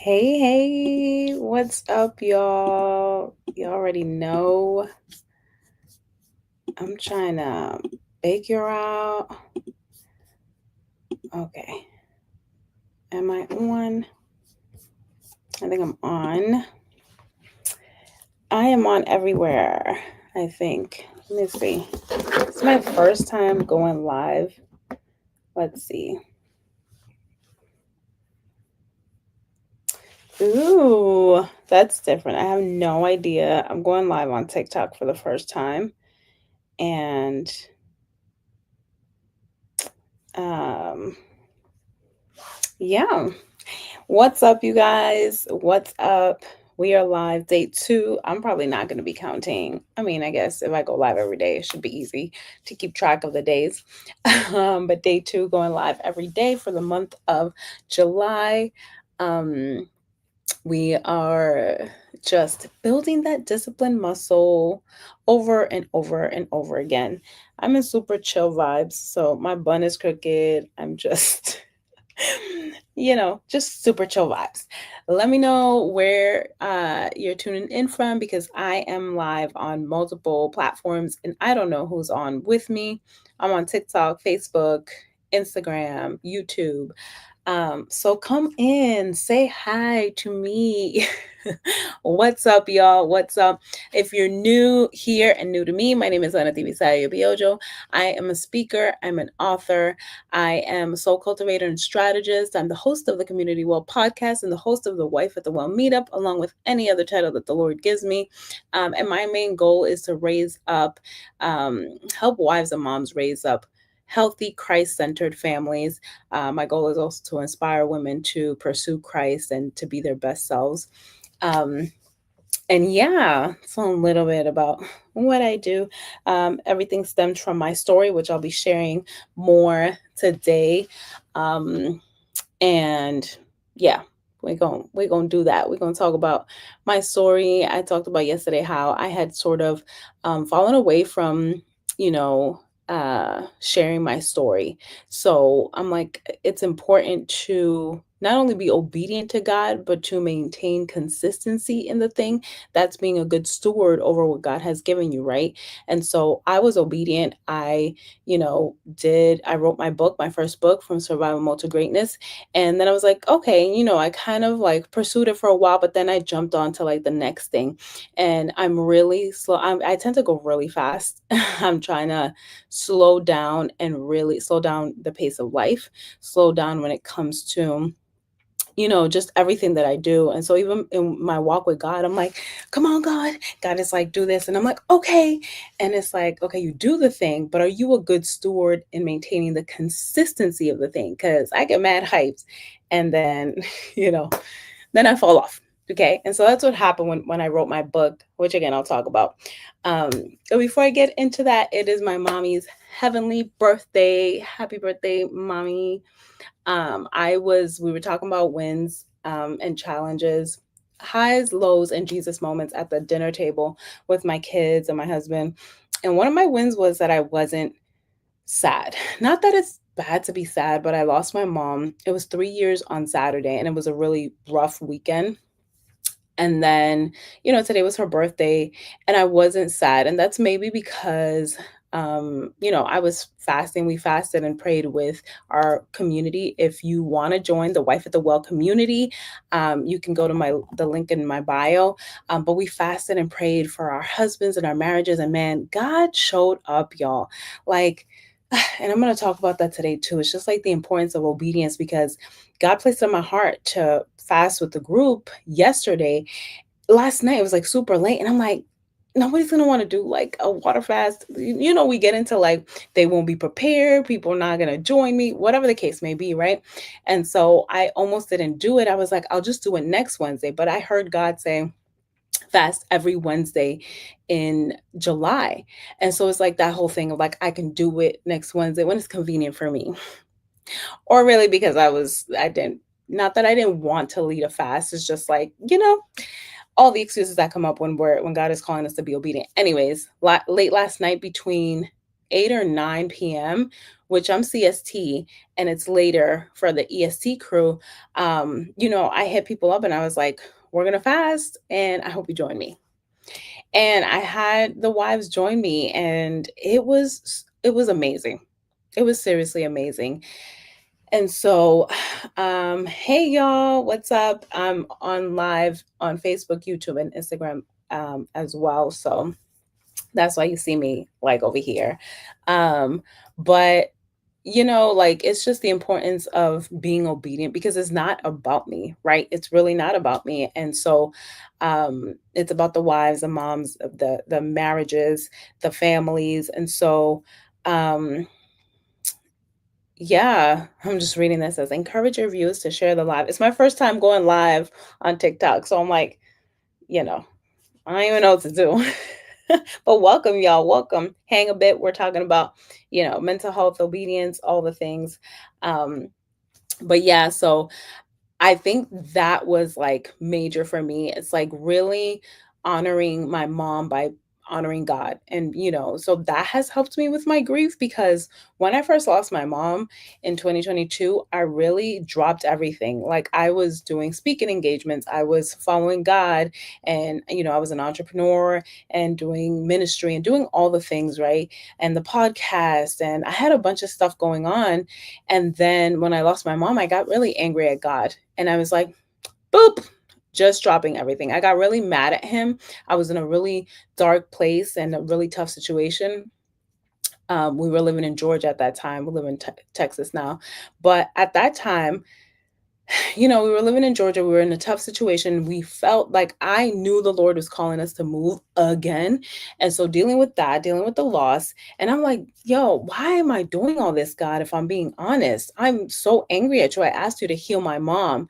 Hey, hey, what's up, y'all? You already know I'm trying to figure out. Okay, am I on? I think I'm on. I am on everywhere, I think. Let me see. It's my first time going live. Let's see. Ooh, that's different. I have no idea. I'm going live on TikTok for the first time. And um yeah. What's up, you guys? What's up? We are live day two. I'm probably not going to be counting. I mean, I guess if I go live every day, it should be easy to keep track of the days. But day two, going live every day for the month of July. Um, we are just building that discipline muscle over and over and over again. I'm in super chill vibes, so my bun is crooked. I'm just just super chill vibes. Let me know where you're tuning in from because I am live on multiple platforms and I don't know who's on with me. I'm on TikTok, Facebook, Instagram, YouTube. So come in, say hi to me. What's up, y'all? What's up? If you're new here and new to me, my name is Ana Tibisayo Biojo. I am a speaker, I'm an author, I am a soul cultivator and strategist. I'm the host of the Community Well podcast and the host of the Wife at the Well meetup, along with any other title that the Lord gives me. And my main goal is to help wives and moms raise up healthy, Christ centered families. My goal is also to inspire women to pursue Christ and to be their best selves. Um, and yeah, so a little bit about what I do. Everything stems from my story, which I'll be sharing more today. Um, and yeah, we're gonna do that. We're gonna talk about my story. I talked about yesterday how I had sort of fallen away from, you know, sharing my story. So I'm like, it's important to not only be obedient to God, but to maintain consistency in the thing. That's being a good steward over what God has given you, right? And so I was obedient. I wrote my book, my first book, From Survival Mode to Greatness. And then I was like, okay, I kind of like pursued it for a while, but then I jumped on to like the next thing. And I'm really slow. I tend to go really fast. I'm trying to slow down and really slow down the pace of life, slow down when it comes to just everything that I do. And so even in my walk with God, I'm like, come on, God. God is like, do this. And I'm like, okay. And it's like, okay, you do the thing, but are you a good steward in maintaining the consistency of the thing? Because I get mad hyped and then, you know, then I fall off. Okay. And so that's what happened when I wrote my book, which again, I'll talk about. Um, but before I get into that, it is my mommy's heavenly birthday. Happy birthday, mommy. We were talking about wins and challenges, highs, lows, and Jesus moments at the dinner table with my kids and my husband. And one of my wins was that I wasn't sad. Not that it's bad to be sad, but I lost my mom. It was 3 years on Saturday, and it was a really rough weekend. And then, today was her birthday and I wasn't sad. And that's maybe because, I was fasting. We fasted and prayed with our community. If you want to join the Wife at the Well community, you can go to the link in my bio. But we fasted and prayed for our husbands and our marriages. And man, God showed up, y'all. Like, and I'm going to talk about that today too. It's just like the importance of obedience because God placed on my heart to fast with the group yesterday. Last night it was like super late, and I'm like, nobody's gonna want to do like a water fast. We get into like they won't be prepared, people are not gonna join me, whatever the case may be, right? And so I almost didn't do it. I was like, I'll just do it next Wednesday. But I heard God say, fast every Wednesday in July. And so it's like that whole thing of like I can do it next Wednesday when it's convenient for me. Or really because I didn't not that I didn't want to lead a fast. It's just like, all the excuses that come up when God is calling us to be obedient. Anyways, late last night between 8 or 9 p.m., which I'm CST, and it's later for the EST crew. I hit people up and I was like, we're going to fast and I hope you join me. And I had the wives join me, and it was amazing. It was seriously amazing. And so, hey y'all, what's up? I'm on live on Facebook, YouTube, and Instagram as well. So that's why you see me like over here. Um, but like it's just the importance of being obedient because it's not about me, right? It's really not about me. And so it's about the wives, the moms, of the marriages, the families. And so yeah, I'm just reading this as encourage your viewers to share the live. It's my first time going live on TikTok. So I'm like, you know, I don't even know what to do. But welcome, y'all. Welcome. Hang a bit. We're talking about, mental health, obedience, all the things. Um, but yeah, so I think that was like major for me. It's like really honoring my mom by honoring God. And, so that has helped me with my grief because when I first lost my mom in 2022, I really dropped everything. Like I was doing speaking engagements, I was following God, and, I was an entrepreneur and doing ministry and doing all the things, right? And the podcast, and I had a bunch of stuff going on. And then when I lost my mom, I got really angry at God. And I was like, boop, just dropping everything. I got really mad at him. I was in a really dark place and a really tough situation. We were living in Georgia at that time. We live in Texas now. But at that time, we were living in Georgia. We were in a tough situation. We felt like I knew the Lord was calling us to move again. And so dealing with that, dealing with the loss, and I'm like, yo, why am I doing all this, God? If I'm being honest, I'm so angry at you. I asked you to heal my mom.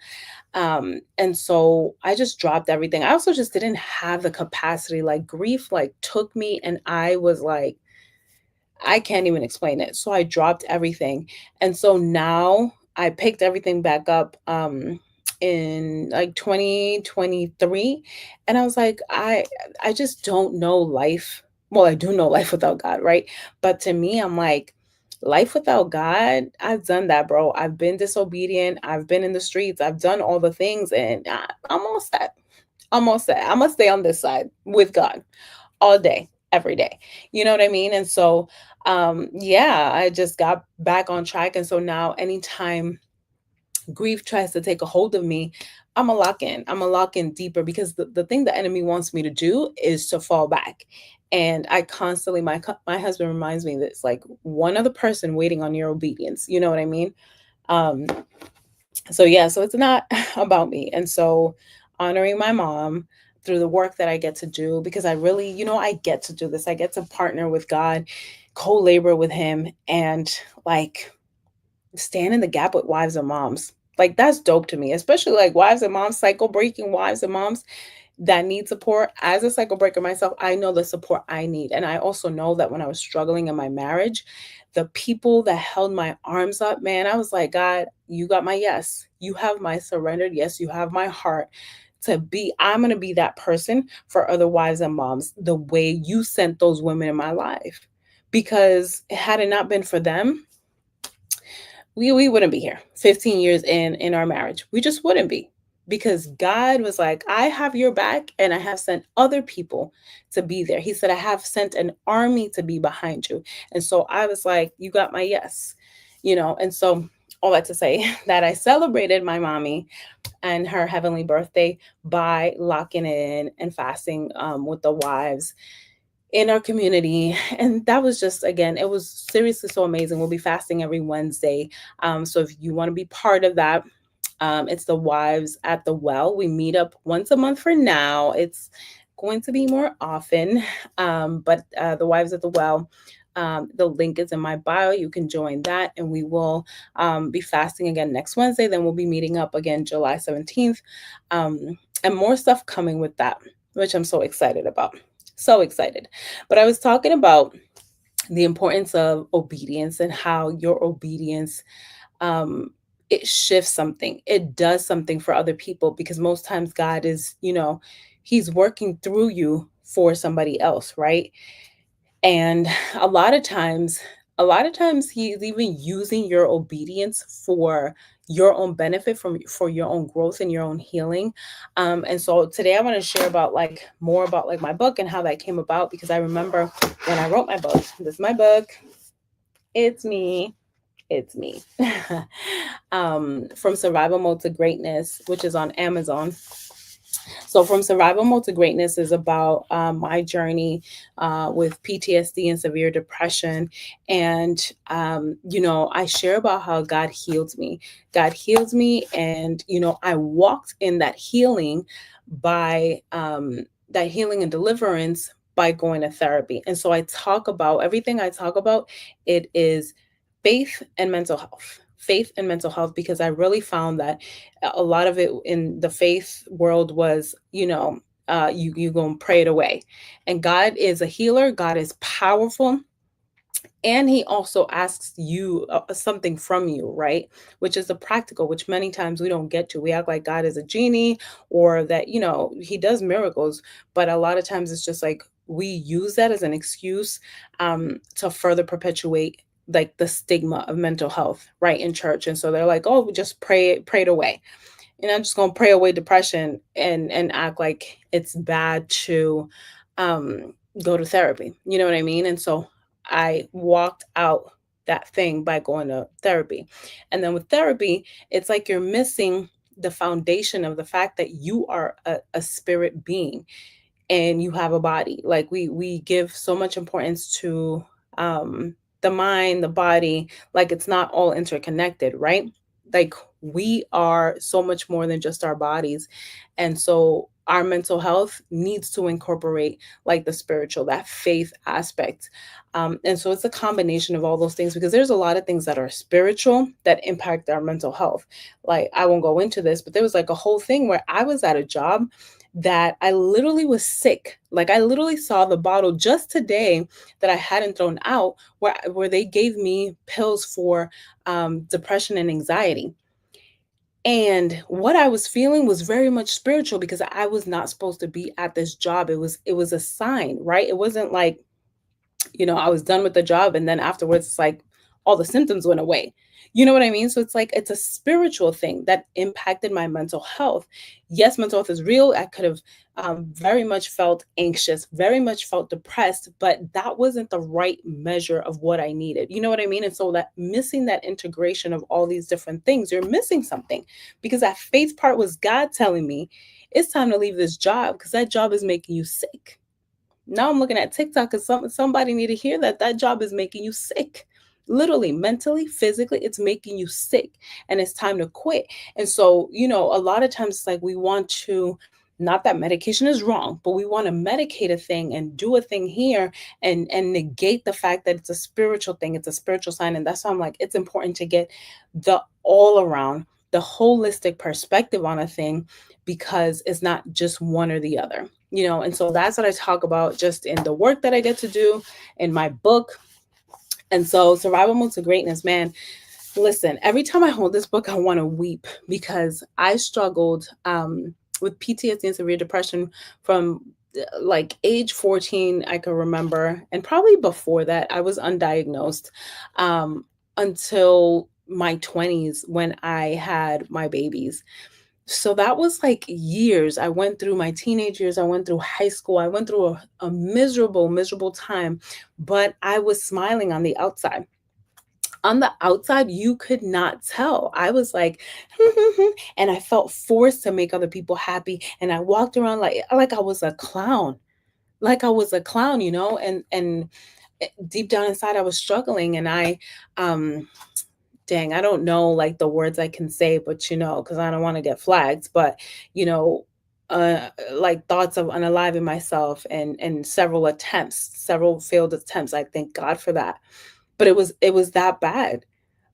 And so I just dropped everything. I also just didn't have the capacity. Like grief like took me and I was like, I can't even explain it. So I dropped everything. And so now I picked everything back up in like 2023, and I was like, I just don't know life. Well, I do know life without God, right? But to me, I'm like, life without God, I've done that, bro. I've been disobedient. I've been in the streets. I've done all the things, and I'm all set. I'm all set. I'm gonna stay on this side with God all day, every day. You know what I mean? And so, yeah, I just got back on track. And so now, anytime grief tries to take a hold of me, I'm a lock in. I'm a lock in deeper because the thing the enemy wants me to do is to fall back. And I constantly, my husband reminds me that it's like one other person waiting on your obedience. You know what I mean? Um, so yeah, so it's not about me. And so honoring my mom through the work that I get to do, because I really, I get to do this. I get to partner with God, co-labor with him, and like stand in the gap with wives and moms. Like that's dope to me, especially like wives and moms, cycle breaking wives and moms that need support. As a cycle breaker myself, I know the support I need. And I also know that when I was struggling in my marriage, the people that held my arms up, man, I was like, God, you got my yes. You have my surrendered yes. You have my heart I'm going to be that person for other wives and moms the way you sent those women in my life. Because had it not been for them, we wouldn't be here 15 years in our marriage. We just wouldn't be, because God was like, I have your back and I have sent other people to be there. He said, I have sent an army to be behind you. And so I was like, you got my yes, and so all that to say that I celebrated my mommy and her heavenly birthday by locking in and fasting with the wives in our community. And that was just, again, it was seriously so amazing. We'll be fasting every Wednesday. So if you want to be part of that, it's the Wives at the Well. We meet up once a month for now. It's going to be more often, but the Wives at the Well, the link is in my bio. You can join that, and we will be fasting again next Wednesday. Then we'll be meeting up again July 17th, and more stuff coming with that, which I'm so excited about. So excited. But I was talking about the importance of obedience and how your obedience, um, it shifts something. It does something for other people, because most times God is, he's working through you for somebody else, right? And a lot of times a lot of times he's even using your obedience for your own benefit, for your own growth and your own healing. And so today I want to share about like more about like my book and how that came about, because I remember when I wrote my book. This is my book. It's me. It's me. From Survival Mode to Greatness, which is on Amazon. So, From Survival Mode to Greatness is about my journey with PTSD and severe depression. And, I share about how God healed me. God healed me. And, I walked in that healing by that healing and deliverance by going to therapy. And so I talk about everything I talk about, it is faith and mental health. Faith and mental health, because I really found that a lot of it in the faith world was, you gonna pray it away. And God is a healer, God is powerful, and he also asks you something from you, right? Which is the practical, which many times we don't get to. We act like God is a genie, or that, he does miracles, but a lot of times it's just like we use that as an excuse to further perpetuate like the stigma of mental health, right, in church. And so they're like, oh, we just pray it away, and I'm just gonna pray away depression and act like it's bad to um go to therapy. You know what I mean? And so I walked out that thing by going to therapy. And then with therapy, it's like you're missing the foundation of the fact that you are a spirit being and you have a body. Like we give so much importance to the mind, the body, like it's not all interconnected, right? Like we are so much more than just our bodies. And so our mental health needs to incorporate like the spiritual, that faith aspect. And so it's a combination of all those things, because there's a lot of things that are spiritual that impact our mental health. Like I won't go into this, but there was like a whole thing where I was at a job that I literally was sick. Like I literally saw the bottle just today that I hadn't thrown out, where they gave me pills for depression and anxiety. And what I was feeling was very much spiritual, because I was not supposed to be at this job. It was a sign, right? It wasn't like, I was done with the job and then afterwards it's like all the symptoms went away. You know what I mean? So it's like it's a spiritual thing that impacted my mental health. Yes, mental health is real. I could have very much felt anxious, very much felt depressed, but that wasn't the right measure of what I needed. You know what I mean? And so that missing that integration of all these different things, you're missing something, because that faith part was God telling me it's time to leave this job because that job is making you sick. Now I'm looking at TikTok because somebody need to hear that that job is making you sick. Literally, mentally, physically, it's making you sick, and it's time to quit. And so, a lot of times it's like we want to, not that medication is wrong, but we want to medicate a thing and do a thing here and negate the fact that it's a spiritual thing, it's a spiritual sign. And that's why I'm like, it's important to get the all around, the holistic perspective on a thing, because it's not just one or the other. And so that's what I talk about just in the work that I get to do in my book. And so Survival Mode to Greatness, man, listen, every time I hold this book, I want to weep, because I struggled with PTSD and severe depression from like age 14, I can remember. And probably before that, I was undiagnosed until my 20s when I had my babies. So that was like years. I went through my teenage years, I went through high school, I went through a miserable, miserable time, but I was smiling on the outside. On the outside, you could not tell. I was like, and I felt forced to make other people happy. And I walked around like I was a clown, like I was a clown, and deep down inside, I was struggling. And um, dang, I don't know like the words I can say, but because I don't want to get flagged, but you know, like thoughts of unaliving myself and several attempts, several failed attempts. I thank God for that. But it was that bad.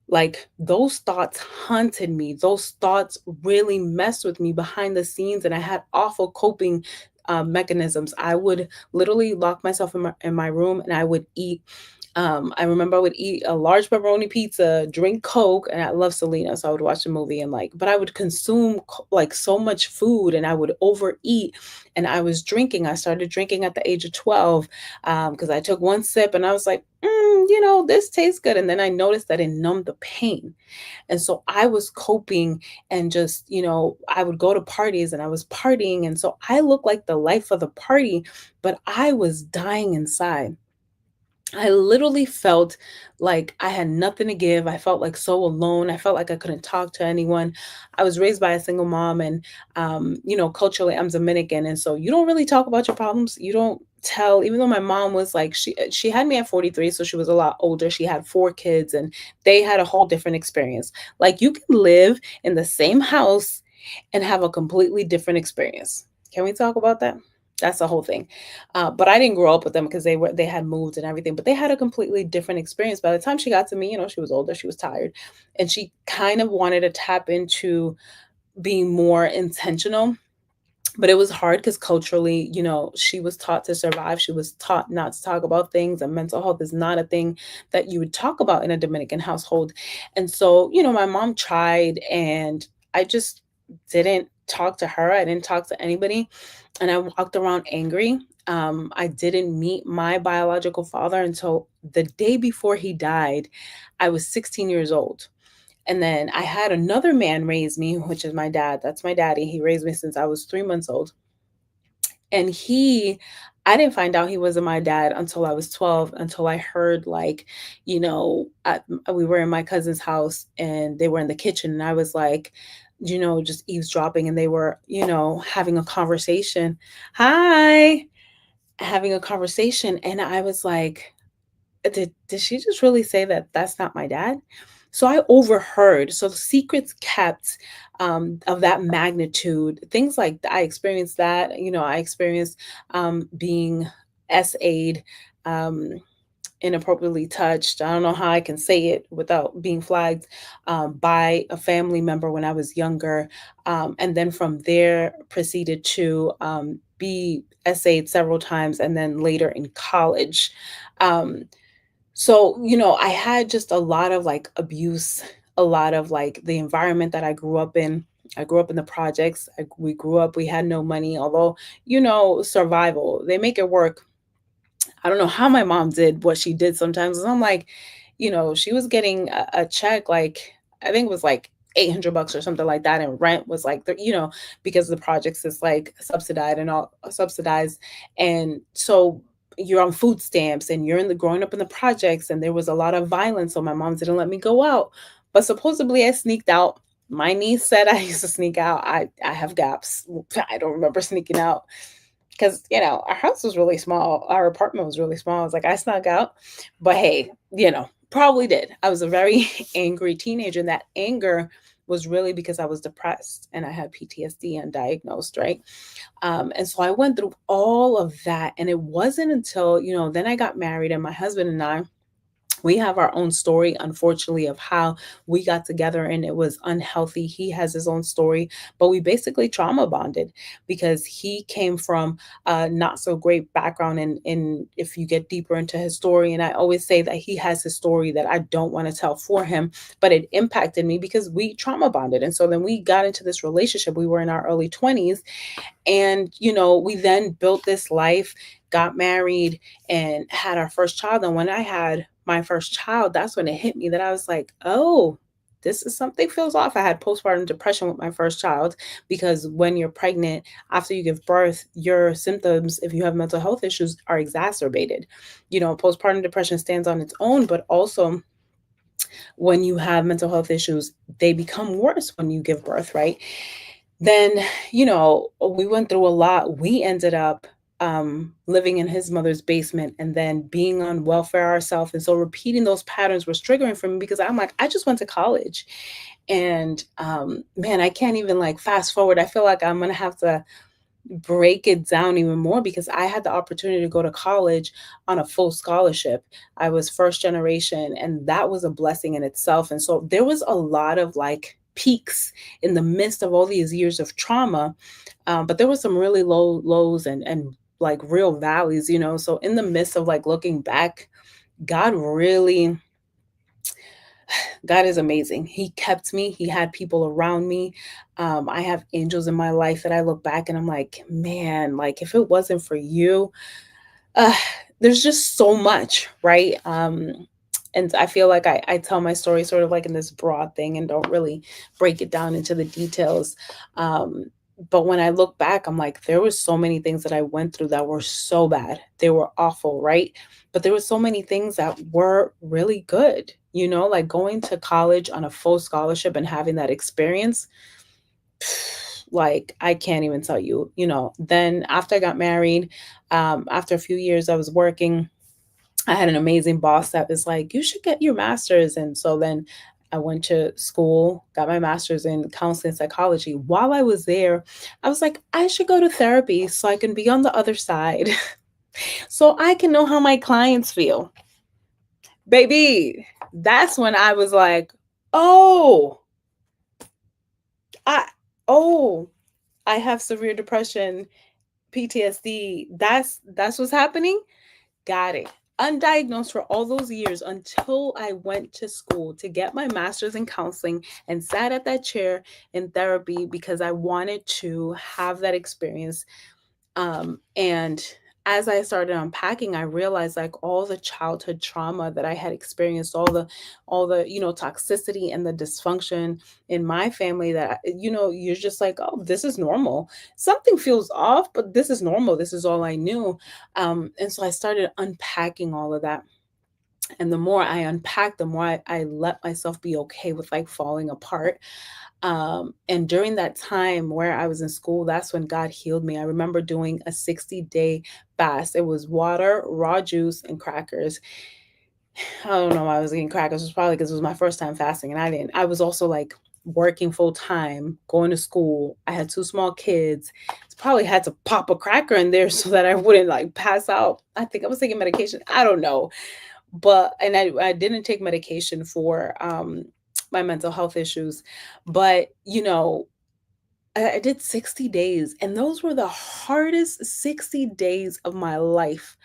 Like those thoughts haunted me. Those thoughts really messed with me behind the scenes, and I had awful coping mechanisms. I would literally lock myself in my room and I would eat I remember I would eat a large pepperoni pizza, drink Coke, and I love Selena, so I would watch the movie and like, but I would consume like so much food and I would overeat. And I was drinking. I started drinking at the age of 12 because I took one sip and I was like, this tastes good. And then I noticed that it numbed the pain. And so I was coping and just, I would go to parties and I was partying. And so I looked like the life of the party, but I was dying inside. I literally felt like I had nothing to give. I felt like so alone. I felt like I couldn't talk to anyone. I was raised by a single mom, and culturally, I'm Dominican, and so you don't really talk about your problems. You don't tell. Even though my mom was like, she had me at 43, so she was a lot older. She had four kids, and they had a whole different experience. Like you can live in the same house and have a completely different experience. Can we talk about that? That's the whole thing. But I didn't grow up with them because they had moved and everything, but they had a completely different experience. By the time she got to me, she was older, she was tired, and she kind of wanted to tap into being more intentional. But it was hard because culturally, she was taught to survive. She was taught not to talk about things, and mental health is not a thing that you would talk about in a Dominican household. And so, my mom tried, and I just didn't talk to her. I didn't talk to anybody, and I walked around angry. I didn't meet my biological father until the day before he died. I was 16 years old. And then I had another man raise me, which is my dad. That's my daddy. He raised me since I was 3 months old. And I didn't find out he wasn't my dad until I was 12, until I heard, like, we were in my cousin's house and they were in the kitchen. And I was like, just eavesdropping. And they were, having a conversation. Hi, having a conversation. And I was like, did she just really say that that's not my dad? So I overheard. So the secrets kept of that magnitude, things like I experienced that. I experienced being SA'd, um, inappropriately touched. I don't know how I can say it without being flagged by a family member when I was younger. And then from there, proceeded to be SA'd several times and then later in college. Um, so, I had just a lot of like abuse, a lot of like the environment that I grew up in. I grew up in the projects. We had no money, although, survival, they make it work. I don't know how my mom did what she did sometimes. And I'm like, she was getting a check, like, I think it was like $800 or something like that. And rent was like, because the projects is like subsidized and all subsidized. And so you're on food stamps and you're growing up in the projects, and there was a lot of violence. So my mom didn't let me go out. But supposedly I sneaked out. My niece said I used to sneak out. I have gaps. I don't remember sneaking out because our house was really small. Our apartment was really small. I was like, I snuck out, but hey, probably did. I was a very angry teenager, and that anger was really because I was depressed and I had PTSD undiagnosed, right? And so I went through all of that, and it wasn't until then I got married, and my husband and I, we have our own story, unfortunately, of how we got together and it was unhealthy. He has his own story, but we basically trauma bonded because he came from a not so great background. And if you get deeper into his story, and I always say that he has his story that I don't want to tell for him, but it impacted me because we trauma bonded. And so then we got into this relationship. We were in our early 20s, and we then built this life, got married, and had our first child. And when I had my first child, that's when it hit me that I was like, oh, this is something feels off. I had postpartum depression with my first child because when you're pregnant, after you give birth, your symptoms, if you have mental health issues, are exacerbated. Postpartum depression stands on its own, but also when you have mental health issues, they become worse when you give birth, right? Then, we went through a lot. We ended up living in his mother's basement and then being on welfare ourselves. And so repeating those patterns was triggering for me because I'm like, I just went to college. And man, I can't even like fast forward. I feel like I'm going to have to break it down even more because I had the opportunity to go to college on a full scholarship. I was first generation, and that was a blessing in itself. And so there was a lot of like peaks in the midst of all these years of trauma, but there was some really lows and like real valleys. So in the midst of like looking back, God really God is amazing. He kept me. He had people around me. I have angels in my life that I look back and I'm like, man, like if it wasn't for you, uh, there's just so much, right? And I feel like I tell my story sort of like in this broad thing and don't really break it down into the details. Um, but when I look back, I'm like, there was so many things that I went through that were so bad. They were awful, right? But there were so many things that were really good, like going to college on a full scholarship and having that experience. Like I can't even tell you, Then after I got married, after a few years I was working, I had an amazing boss that was like, you should get your master's. And so then I went to school, got my master's in counseling psychology. While I was there, I was like, I should go to therapy so I can be on the other side, so I can know how my clients feel. Baby, that's when I was like, oh, I oh, I have severe depression, PTSD. That's what's happening. Got it. Undiagnosed for all those years until I went to school to get my master's in counseling and sat at that chair in therapy because I wanted to have that experience. And as I started unpacking, I realized like all the childhood trauma that I had experienced, all the toxicity and the dysfunction in my family that you're just like, oh, this is normal. Something feels off, but this is normal. This is all I knew. And so I started unpacking all of that. And the more I unpacked, the more I let myself be okay with like falling apart. And during that time where I was in school, that's when God healed me. I remember doing a 60-day fast. It was water, raw juice, and crackers. I don't know why I was eating crackers. It was probably because it was my first time fasting, and I was also like working full time, going to school. I had two small kids. Probably had to pop a cracker in there so that I wouldn't like pass out. I think I was taking medication. I don't know, but and I didn't take medication for my mental health issues, but I did 60 days, and those were the hardest 60 days of my life.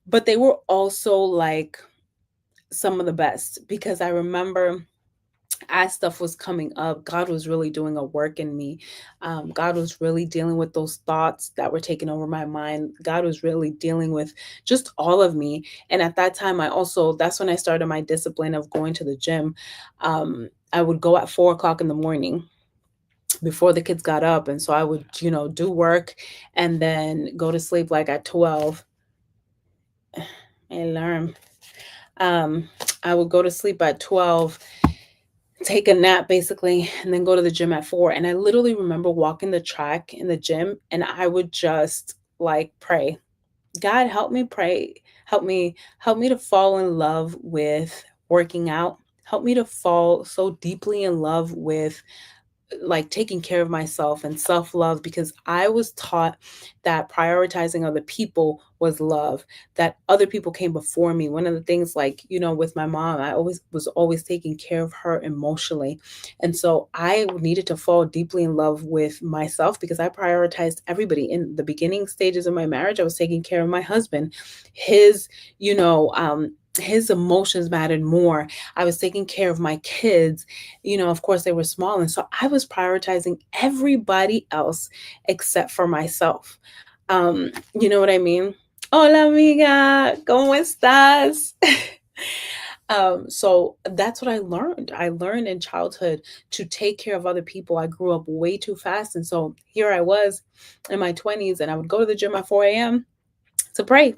But they were also like some of the best because I remember as stuff was coming up, God was really doing a work in me. God was really dealing with those thoughts that were taking over my mind. God was really dealing with just all of me. And at that time, that's when I started my discipline of going to the gym. I would go at 4 o'clock in the morning before the kids got up. And so I would, do work and then go to sleep like at 12. Alarm. Um, I would go to sleep at 12, take a nap basically, and then go to the gym at 4. And I literally remember walking the track in the gym and I would just like pray. God, help me pray. Help me to fall in love with working out. Help me to fall so deeply in love with like taking care of myself and self-love, because I was taught that prioritizing other people was love, that other people came before me. One of the things, like, with my mom, I always taking care of her emotionally. And so I needed to fall deeply in love with myself because I prioritized everybody. In the beginning stages of my marriage, I was taking care of my husband. His, you know, his emotions mattered more. I was taking care of my kids. Of course, they were small. And so I was prioritizing everybody else except for myself. You know what I mean? Hola, amiga, ¿cómo estás? So that's what I learned. I learned in childhood to take care of other people. I grew up way too fast. And so here I was in my 20s, and I would go to the gym at 4 a.m. to pray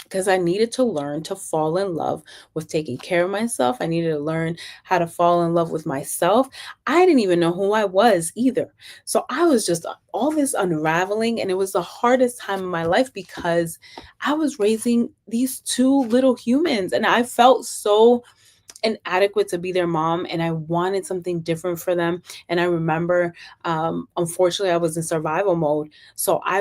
because I needed to learn to fall in love with taking care of myself. I needed to learn how to fall in love with myself. I didn't even know who I was either. So I was just all this unraveling, and it was the hardest time in my life because I was raising these two little humans and I felt so inadequate to be their mom, and I wanted something different for them. And I remember, unfortunately, I was in survival mode. So I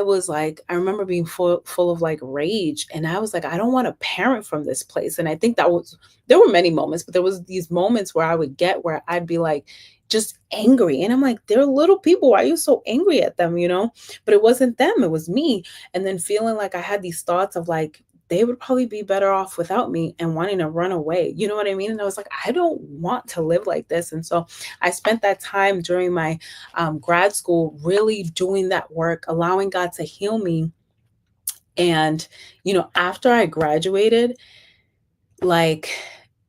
remember being full of like rage, and I was like, I don't want to parent from this place. And I think there were many moments, but there was these moments where I would get where I'd be like just angry, and I'm like, they're little people, why are you so angry at them? But it wasn't them, it was me. And then feeling like I had these thoughts of like, they would probably be better off without me and wanting to run away. You know what I mean? And I was like, I don't want to live like this. And so I spent that time during my grad school really doing that work, allowing God to heal me. And, after I graduated, like,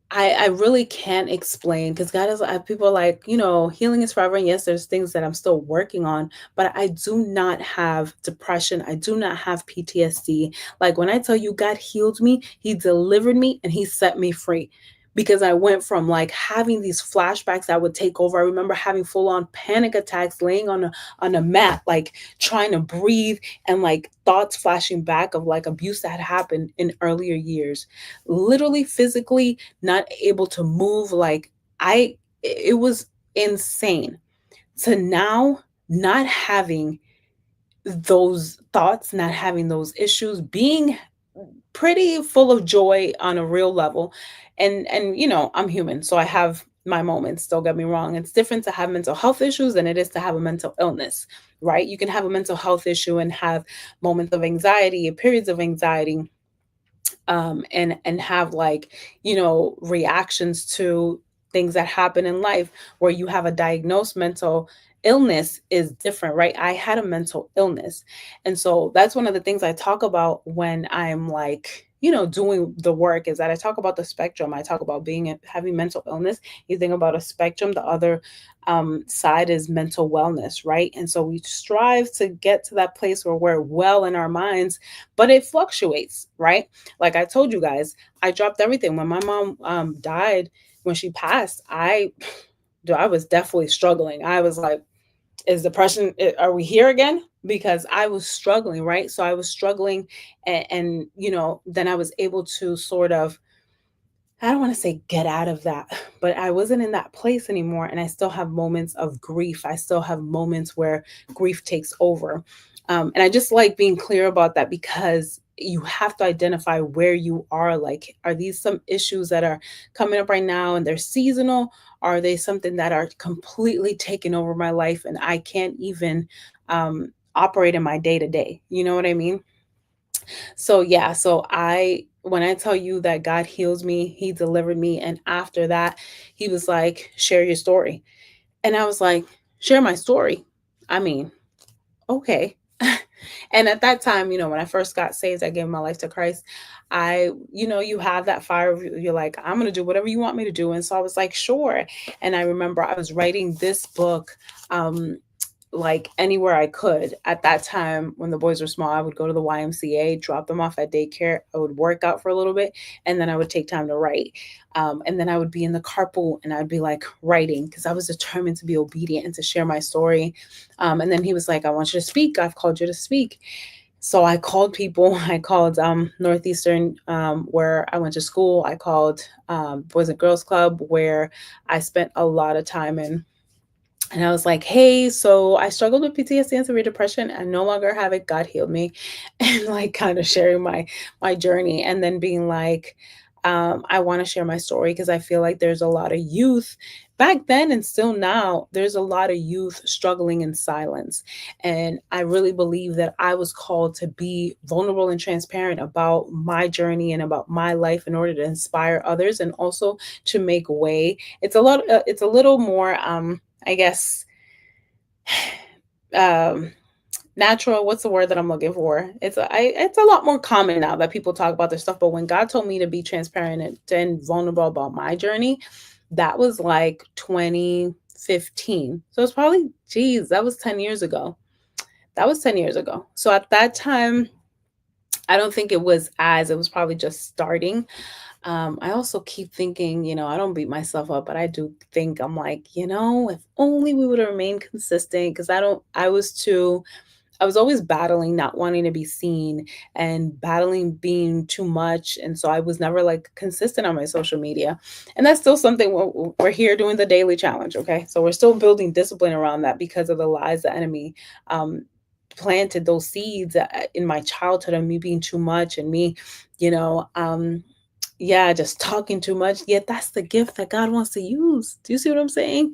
I really can't explain because God is people are like, healing is forever. And yes, there's things that I'm still working on, but I do not have depression. I do not have PTSD. Like when I tell you God healed me, He delivered me and He set me free. Because I went from like having these flashbacks that would take over. I remember having full on panic attacks, laying on a mat, like trying to breathe, and like thoughts flashing back of like abuse that had happened in earlier years, literally physically not able to move. Like it was insane to now not having those thoughts, not having those issues, being pretty full of joy on a real level. And I'm human, so I have my moments, don't get me wrong. It's different to have mental health issues than it is to have a mental illness, right? You can have a mental health issue and have moments of anxiety, periods of anxiety, and have like reactions to things that happen in life. Where you have a diagnosed mental illness is different, right? I had a mental illness, and so that's one of the things I talk about when I'm like doing the work, is that I talk about the spectrum. I talk about having mental illness. You think about a spectrum, the other side is mental wellness, right? And so we strive to get to that place where we're well in our minds, but it fluctuates, right? Like I told you guys, I dropped everything when my mom died. When she passed, I was definitely struggling. I was like, is depression, are we here again? Because I was struggling, right? So I was struggling, and then I was able to sort of, I don't want to say get out of that, but I wasn't in that place anymore. And I still have moments of grief. I still have moments where grief takes over. And I just like being clear about that, because you have to identify where you are. Like, are these some issues that are coming up right now and they're seasonal? Are they something that are completely taking over my life and I can't even operate in my day to day? You know what I mean? So yeah, so when I tell you that God heals me, He delivered me, and after that, He was like, "Share your story," and I was like, "Share my story." I mean, okay. And at that time, when I first got saved, I gave my life to Christ. You have that fire. You're like, I'm gonna do whatever you want me to do, and so I was like, sure. And I remember I was writing this book. Like anywhere I could. At that time, when the boys were small, I would go to the YMCA, drop them off at daycare. I would work out for a little bit, and then I would take time to write. And then I would be in the carpool and I'd be like writing, because I was determined to be obedient and to share my story. And then he was like, I want you to speak. I've called you to speak. So I called people. I called Northeastern, where I went to school. I called Boys and Girls Club, where I spent a lot of time in, and I was like, hey, so I struggled with PTSD and severe depression. I no longer have it. God healed me. And like kind of sharing my journey, and then being like, I want to share my story because I feel like there's a lot of youth back then and still now, there's a lot of youth struggling in silence. And I really believe that I was called to be vulnerable and transparent about my journey and about my life in order to inspire others, and also to make way. It's a little more, I guess, um, natural. What's the word that I'm looking for? It's a lot more common now that people talk about this stuff. But when God told me to be transparent and vulnerable about my journey, that was like 2015. So it's probably, geez, that was 10 years ago. That was 10 years ago. So at that time, I don't think it was probably just starting. I also keep thinking, I don't beat myself up, but I do think, I'm like, if only we would have remained consistent, because I was always battling not wanting to be seen and battling being too much. And so I was never like consistent on my social media. And that's still something we're here doing the daily challenge. Okay. So we're still building discipline around that because of the lies the enemy um, planted, those seeds in my childhood, of me being too much, and me, you know, um, yeah, just talking too much. Yet that's the gift that God wants to use. Do you see what I'm saying?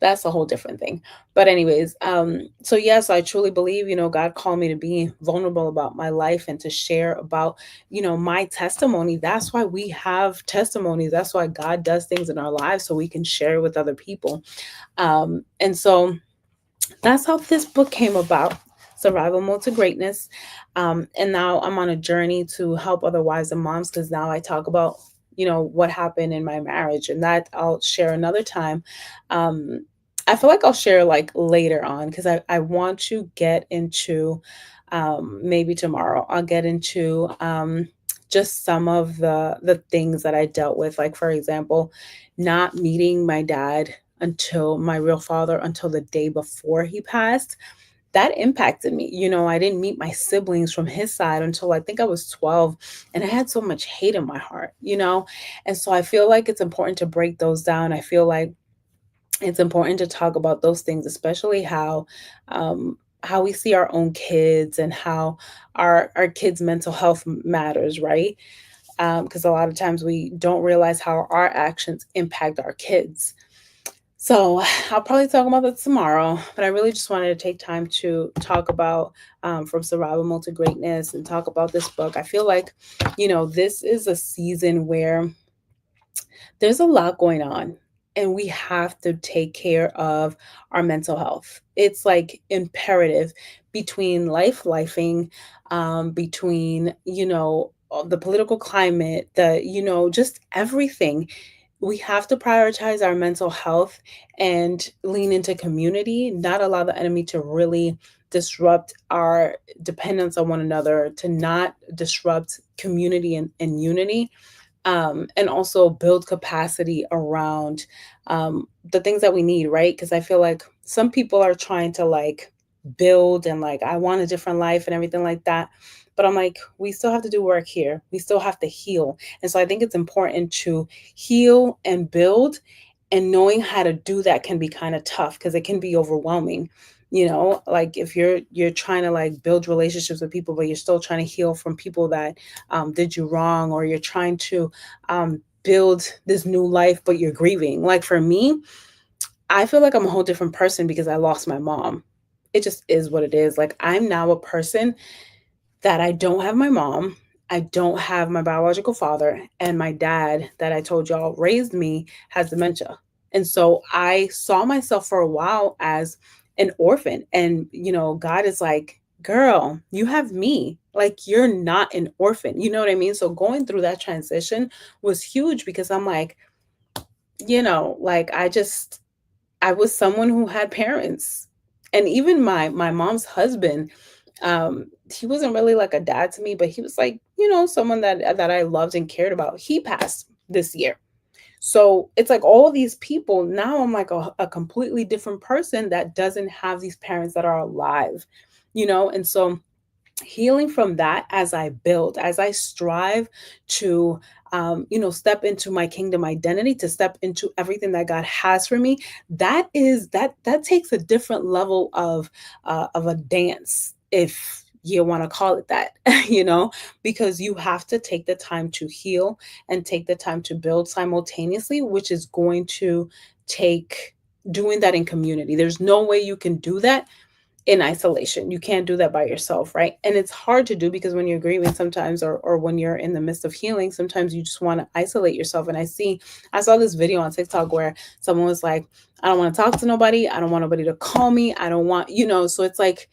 That's a whole different thing. But anyways, so yes, I truly believe, God called me to be vulnerable about my life and to share about, my testimony. That's why we have testimonies. That's why God does things in our lives so we can share with other people. And so that's how this book came about. Survival Mode to Greatness. And now I'm on a journey to help other wives and moms, because now I talk about, what happened in my marriage, and that I'll share another time. Um, I feel like I'll share like later on, because I want to get into, maybe tomorrow, I'll get into just some of the things that I dealt with. Like, for example, not meeting my dad until my real father until the day before he passed. That impacted me. I didn't meet my siblings from his side until I think I was 12, and I had so much hate in my heart. And so I feel like it's important to break those down. I feel like it's important to talk about those things, especially how we see our own kids, and how our kids' mental health matters, right? Because a lot of times we don't realize how our actions impact our kids. So I'll probably talk about that tomorrow, but I really just wanted to take time to talk about, From Survival Mode to Greatness, and talk about this book. I feel like, this is a season where there's a lot going on, and we have to take care of our mental health. It's like imperative, between lifing, between, the political climate, just everything. We have to prioritize our mental health and lean into community, not allow the enemy to really disrupt our dependence on one another, to not disrupt community and unity, and also build capacity around, the things that we need, right? Because I feel like some people are trying to like build and like, I want a different life and everything like that. But I'm like, we still have to do work here. We still have to heal. And so I think it's important to heal and build, and knowing how to do that can be kind of tough because it can be overwhelming. Like if you're trying to like build relationships with people, but you're still trying to heal from people that, did you wrong, or you're trying to, build this new life, but you're grieving. Like for me, I feel like I'm a whole different person because I lost my mom. It just is what it is. Like I'm now a person that I don't have my mom, I don't have my biological father, and my dad, that I told y'all raised me, has dementia. And so I saw myself for a while as an orphan. And, God is like, girl, you have me. Like, you're not an orphan. You know what I mean? So going through that transition was huge, because I'm like, like I was someone who had parents. And even my mom's husband, he wasn't really like a dad to me, but he was like, someone that I loved and cared about. He passed this year. So it's like all these people, now I'm like a completely different person that doesn't have these parents that are alive. And so healing from that, as I build, as I strive to, step into my kingdom identity, to step into everything that God has for me, that takes a different level of a dance, if you want to call it that. you know because you have to take the time to heal and take the time to build simultaneously, which is going to take doing that in community. There's no way you can do that in isolation. You can't do that by yourself, right? And it's hard to do, because when you're grieving sometimes, or when you're in the midst of healing, sometimes you just want to isolate yourself. And I saw this video on TikTok where someone was like, I don't want to talk to nobody. I don't want nobody to call me. I don't want, so it's like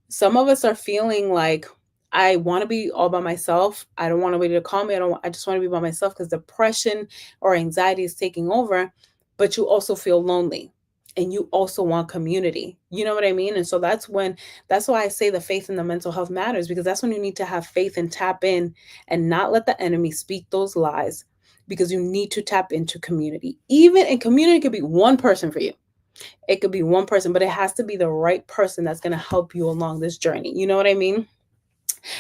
some of us are feeling like, I want to be all by myself. I don't want nobody to call me. I just want to be by myself, because depression or anxiety is taking over, but you also feel lonely, and you also want community. You know what I mean? And so that's why I say the faith and the mental health matters, because that's when you need to have faith and tap in, and not let the enemy speak those lies, because you need to tap into community. Even in community could be one person for you. It could be one person, but it has to be the right person that's going to help you along this journey. You know what I mean?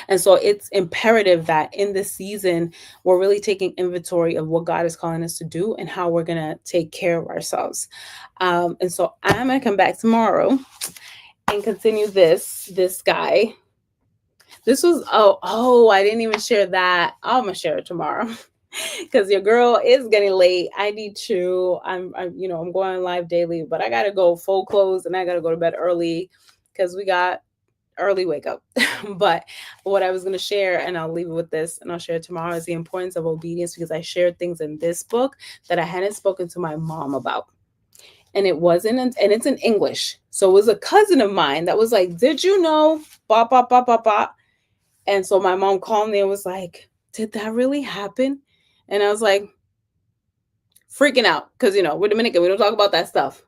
And so it's imperative that in this season, we're really taking inventory of what God is calling us to do, and how we're going to take care of ourselves. And so I'm going to come back tomorrow and continue this guy. This was, I didn't even share that. I'm going to share it tomorrow. because your girl is getting late. I need to. I'm going live daily, but I gotta go full close and I gotta go to bed early because we got early wake up. But what I was going to share, and I'll leave it with this and I'll share it tomorrow, is the importance of obedience, because I shared things in this book that I hadn't spoken to my mom about. And it wasn't, and it's in English. So it was a cousin of mine that was like, "Did you know? Ba, ba, ba, ba, ba." And so my mom called me and was like, "Did that really happen?" And I was like, freaking out because, we're Dominican. We don't talk about that stuff.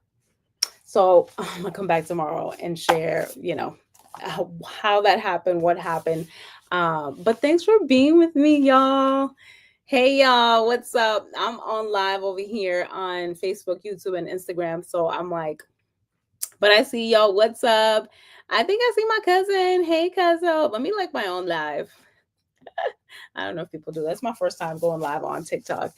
So I'm gonna come back tomorrow and share, how that happened, what happened. But thanks for being with me, y'all. Hey, y'all, what's up? I'm on live over here on Facebook, YouTube, and Instagram. So I'm like, but I see y'all. What's up? I think I see my cousin. Hey, cousin. Let me like my own live. I don't know if people do. That's my first time going live on TikTok.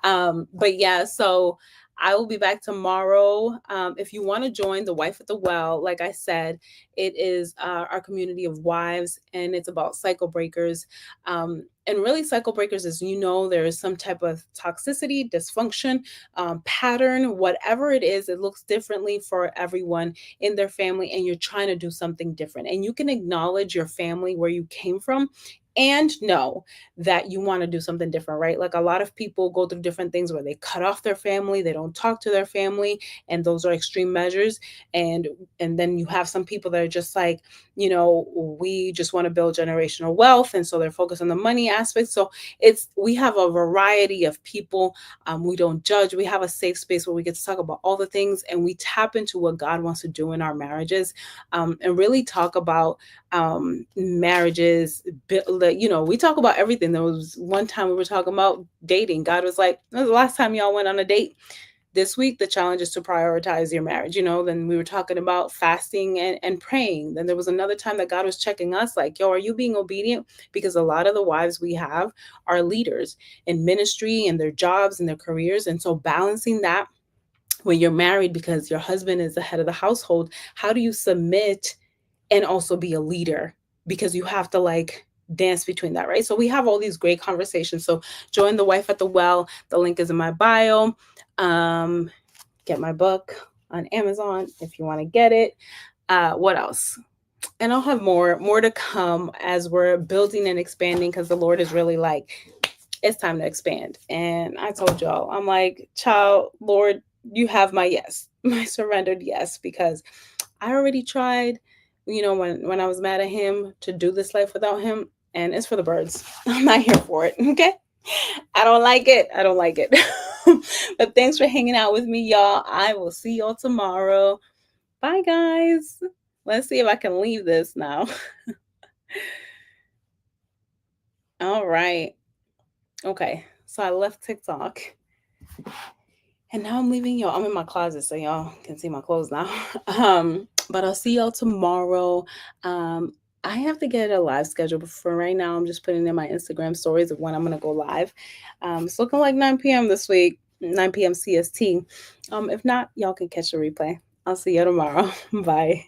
But yeah, so I will be back tomorrow. If you want to join the Wife at the Well, like I said, it is our community of wives, and it's about cycle breakers. And really, cycle breakers is, there is some type of toxicity, dysfunction, pattern, whatever it is, it looks differently for everyone in their family, and you're trying to do something different. And you can acknowledge your family, where you came from, and know that you want to do something different, right? Like a lot of people go through different things where they cut off their family, they don't talk to their family, and those are extreme measures. And then you have some people that are just like, we just want to build generational wealth, and so they're focused on the money aspect. So we have a variety of people. We don't judge. We have a safe space where we get to talk about all the things, and we tap into what God wants to do in our marriages, and really talk about marriages. We talk about everything. There was one time we were talking about dating. God was like, "When was the last time y'all went on a date?" This week the challenge is to prioritize your marriage. Then we were talking about fasting and praying. Then there was another time that God was checking us, like, yo, are you being obedient? Because a lot of the wives we have are leaders in ministry and their jobs and their careers, and so balancing that when you're married, because your husband is the head of the household, how do you submit and also be a leader? Because you have to like dance between that, right? So we have all these great conversations. So join the Wife at the Well. The link is in my bio. Get my book on Amazon if you want to get it. What else? And I'll have more to come as we're building and expanding, because the Lord is really like, it's time to expand. And I told y'all, I'm like, child, Lord, you have my yes, my surrendered yes, because I already tried, when I was mad at him, to do this life without him, and it's for the birds. I'm not here for it. Okay. I don't like it. I don't like it. But thanks for hanging out with me, y'all. I will see y'all tomorrow. Bye, guys. Let's see if I can leave this now. All right. Okay. So I left TikTok. And now I'm leaving y'all. I'm in my closet, so y'all can see my clothes now. But I'll see y'all tomorrow. I have to get a live schedule, but for right now, I'm just putting in my Instagram stories of when I'm gonna go live. It's looking like 9 p.m. this week, 9 p.m. CST. If not, y'all can catch the replay. I'll see you tomorrow. Bye.